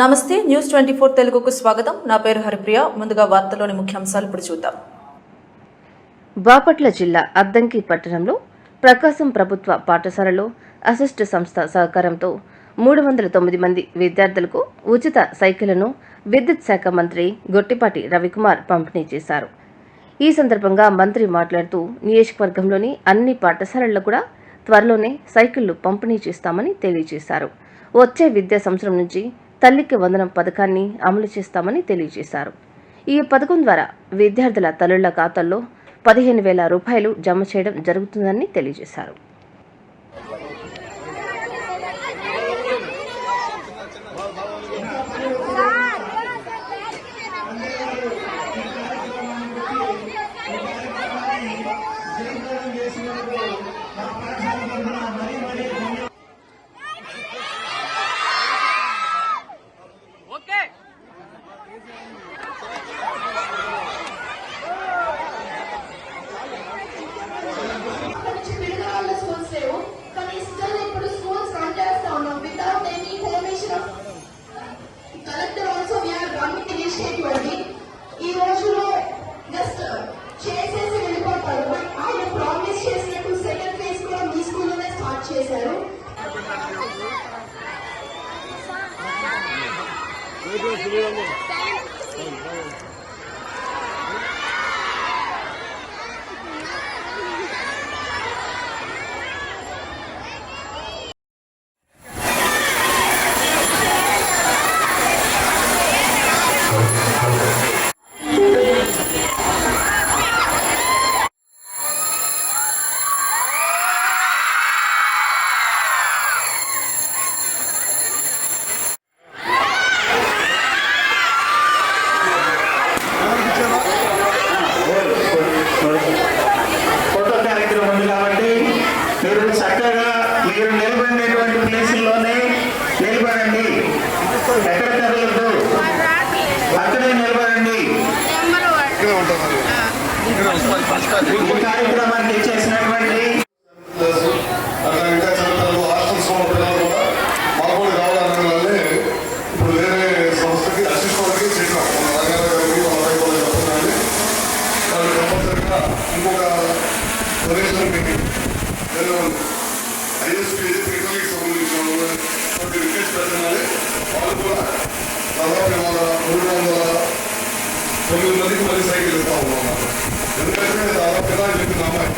నమస్తే న్యూస్ 24 తెలుగుకు స్వాగతం. నా పేరు హరిప్రియ. ముందుగా వార్తల్లోని ముఖ్యాంశాలు ఇప్పుడు చూద్దాం. బాపట్ల జిల్లా అద్దంకి పట్టణంలో ప్రకాశం ప్రభుత్వ పాఠశాలలో అసిస్ట్ సంస్థ సహకారంతో 309 మంది విద్యార్థులకు ఉచిత సైకిళ్లను విద్యుత్ శాఖ మంత్రి గొట్టిపాటి రవికుమార్ పంపిణీ చేశారు. ఈ సందర్భంగా మంత్రి మాట్లాడుతూ నియోజకవర్గంలోని అన్ని పాఠశాలల్లో కూడా త్వరలోనే సైకిళ్లు పంపిణీ చేస్తామని తెలియజేశారు. వచ్చే విద్యా సంవత్సరం నుంచి తల్లికి వందనం పథకాన్ని అమలు చేస్తామని తెలియజేశారు. ఈ పథకం ద్వారా విద్యార్థుల తల్లుల ఖాతాల్లో 15,000 రూపాయలు జమ చేయడం జరుగుతుందని తెలియజేశారు. ఈ రోజులో జస్ట్ చేసేసి వెళ్ళిపోతారు. ఆయన ప్రామిస్ చేసినట్టు సెకండ్ ఫేజ్ కూడా మీ స్కూల్లోనే స్టార్ట్ చేశారు. ఫోటో కార్యక్రమం ఉంది కాబట్టి మీరు చక్కగా మీరు నిలబడినటువంటి ప్లేసుల్లోనే నిలబడండి. ఎక్కడ కదలద్దు, అక్కడే నిలబడండి. ఈ కార్యక్రమానికి చేసినటువంటి ఇంకొక డొనేషన్ నేను ఐఎస్పీ టెక్నాలజీకి సంబంధించిన రిక్వెస్ట్ పెట్టాలి. వాళ్ళు కూడా దాదాపు 309 మందికి మళ్ళీ సైకిల్ ఇస్తా ఉన్నాం. ఎందుకంటే దాదాపు ఎలా చెప్పిన అమ్మాయి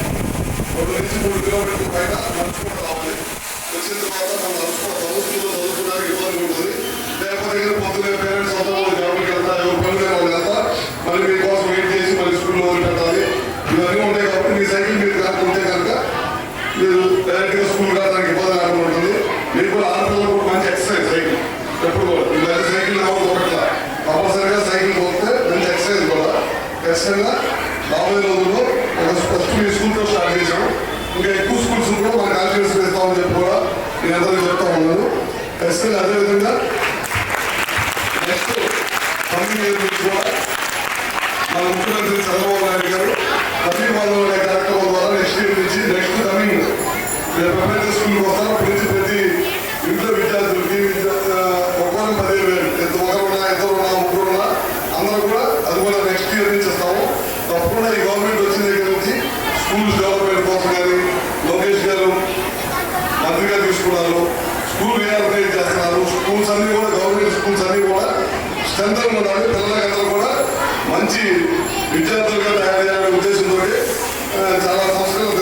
1 నుంచి 3 కిలోమీటర్ల పైన నడుచుకుంటూ రావాలి. వచ్చిన తర్వాత మనం చదువుకోవడానికి ఇబ్బంది ఉంటుంది. లేకపోతే పొద్దున్నే పేరెంట్స్ అందరూ గవర్నమెంట్కి వెళ్తా, ఎవరు పనులు వాళ్ళు వెళ్తా, మళ్ళీ మీకోసం వెయిట్ చేసి మళ్ళీ స్కూల్లో వదిలిపెట్టాలి. ఇవన్నీ ఉంటాయి కాబట్టి మీ సైకిల్ మీరు కాకుంటే కనుక మీరు డైరెక్ట్గా స్కూల్ రావడానికి ఇబ్బంది లేకుండా ఉంటుంది. మీరు కూడా ఆడపిల్లలు కూడా మంచి ఎక్సర్సైజ్ సైకిల్ ఎప్పుడు కూడా మీరు సైకిల్ ఒకట్లా కంపల్సరీగా సైకిల్ పోతే మంచి ఎక్సర్సైజ్ కూడా ఖచ్చితంగా రాబోయే రోజుల్లో ఒక ఫస్ట్ మీ స్కూల్తో స్టార్ట్ చేశాము. ఇంకా ఎక్కువ స్కూల్స్ కూడా మన కాన్ఫిడెన్స్ ఇస్తామని చెప్పి కూడా నేను అందరికీ చెప్తా ఉన్నాను. ఖచ్చితంగా అదేవిధంగా నెక్స్ట్ కమింగ్ ఇయర్ నుంచి కూడా మన ముఖ్యమంత్రి చంద్రబాబు నాయుడు గారు తల్లి వాళ్ళు అనే కార్యక్రమం ద్వారా నెక్స్ట్ ఇయర్ నుంచి నెక్స్ట్ కమింగ్ ప్రైవేట్ స్కూల్కి వస్తారు. ప్రతి ఇంట్లో విద్యార్థులకి ఒకరు 15,000 ఒకరున్నా ఇద్దరున్నా ముగ్గురున్నా అందరూ కూడా అది కూడా నెక్స్ట్ ఇయర్ నుంచి ఇస్తాము. తప్పకుండా ఈ గవర్నమెంట్ వచ్చిన దగ్గర నుంచి స్కూల్స్ డెవలప్మెంట్ కోసం కానీ లోకేష్ గారు మంత్రిగా తీసుకున్నారు. స్కూల్ రీఆర్గనైజ్ చేస్తున్నారు. స్కూల్స్ అన్ని కూడా గవర్నమెంట్ స్కూల్స్ అన్ని కూడా స్ట్రెంత్ ఉండాలి. పిల్లలకందరూ కూడా మంచి విద్యార్థులుగా తయారయ్యే ఉద్దేశంతో చాలా సంవత్సరాలు